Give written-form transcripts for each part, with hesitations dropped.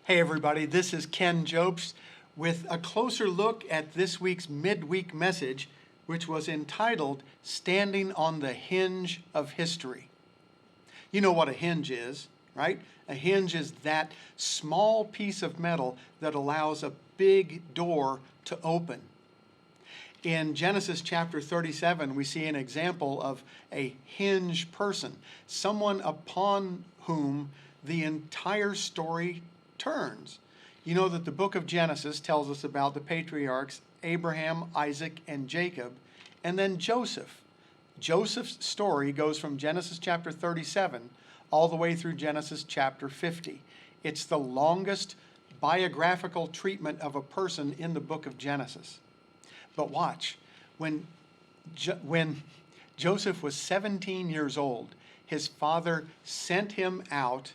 Hey everybody, this is Ken Jobst with a closer look at this week's midweek message, which was entitled Standing on the Hinge of History. You know what a hinge is, right? A hinge is that small piece of metal that allows a big door to open. In Genesis chapter 37, we see an example of a hinge person, someone upon whom the entire story turns. You know that the book of Genesis tells us about the patriarchs Abraham, Isaac, and Jacob, and then Joseph. Joseph's story goes from Genesis chapter 37 all the way through Genesis chapter 50. It's the longest biographical treatment of a person in the book of Genesis. But watch, when Joseph was 17 years old, his father sent him out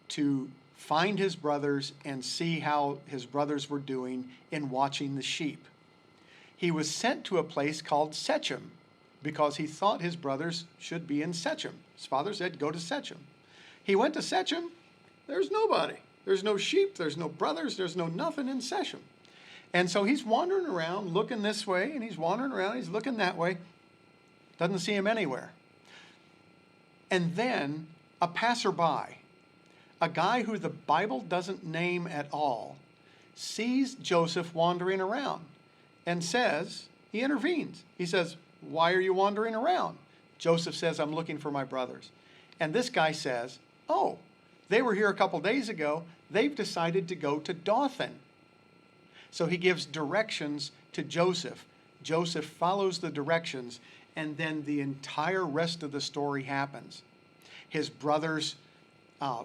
to find his brothers and see how his brothers were doing in watching the sheep. He was sent to a place called Shechem because he thought his brothers should be in Shechem. His father said, go to Shechem. He went to Shechem. There's nobody. There's no sheep. There's no brothers. There's no nothing in Shechem. And so he's wandering around looking this way, and he's wandering around, he's looking that way. Doesn't see him anywhere. And then a passerby, a guy who the Bible doesn't name at all, sees Joseph wandering around and says, he intervenes. He says, why are you wandering around? Joseph says, I'm looking for my brothers. And this guy says, oh, they were here a couple days ago. They've decided to go to Dothan. So he gives directions to Joseph. Joseph follows the directions, and then the entire rest of the story happens. His brothers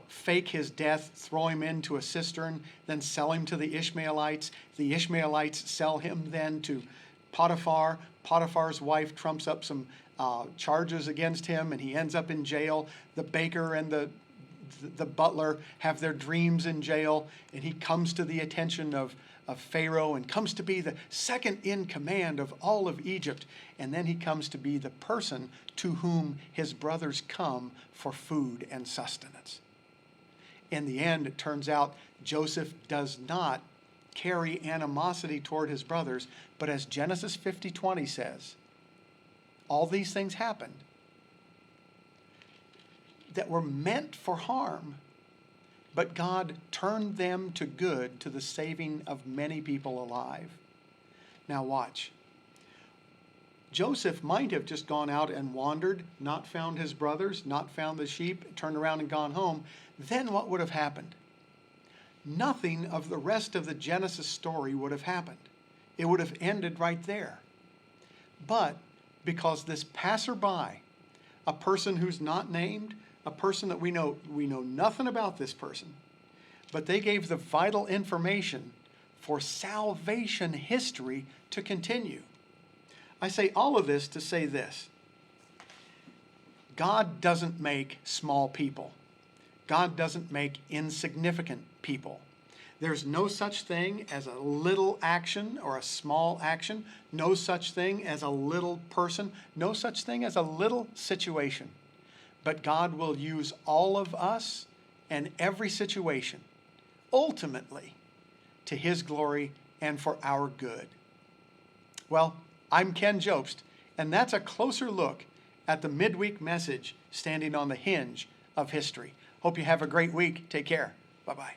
fake his death, throw him into a cistern, then sell him to the Ishmaelites. The Ishmaelites sell him then to Potiphar. Potiphar's wife trumps up some charges against him, and he ends up in jail. The baker and the butler have their dreams in jail, and he comes to the attention of Pharaoh and comes to be the second in command of all of Egypt. And then he comes to be the person to whom his brothers come for food and sustenance. In the end, it turns out Joseph does not carry animosity toward his brothers, but as Genesis 50:20 says, all these things happened that were meant for harm, but God turned them to good to the saving of many people alive. Now watch. Joseph might have just gone out and wandered, not found his brothers, not found the sheep, turned around and gone home. Then what would have happened? Nothing of the rest of the Genesis story would have happened. It would have ended right there. But because this passerby, a person who's not named, a person that we know nothing about this person, but they gave the vital information for salvation history to continue. I say all of this to say this. God doesn't make small people. God doesn't make insignificant people. There's no such thing as a little action or a small action. No such thing as a little person. No such thing as a little situation. But God will use all of us and every situation, ultimately, to His glory and for our good. Well, I'm Ken Jobst, and that's a closer look at the midweek message standing on the hinge of history. Hope you have a great week. Take care. Bye-bye.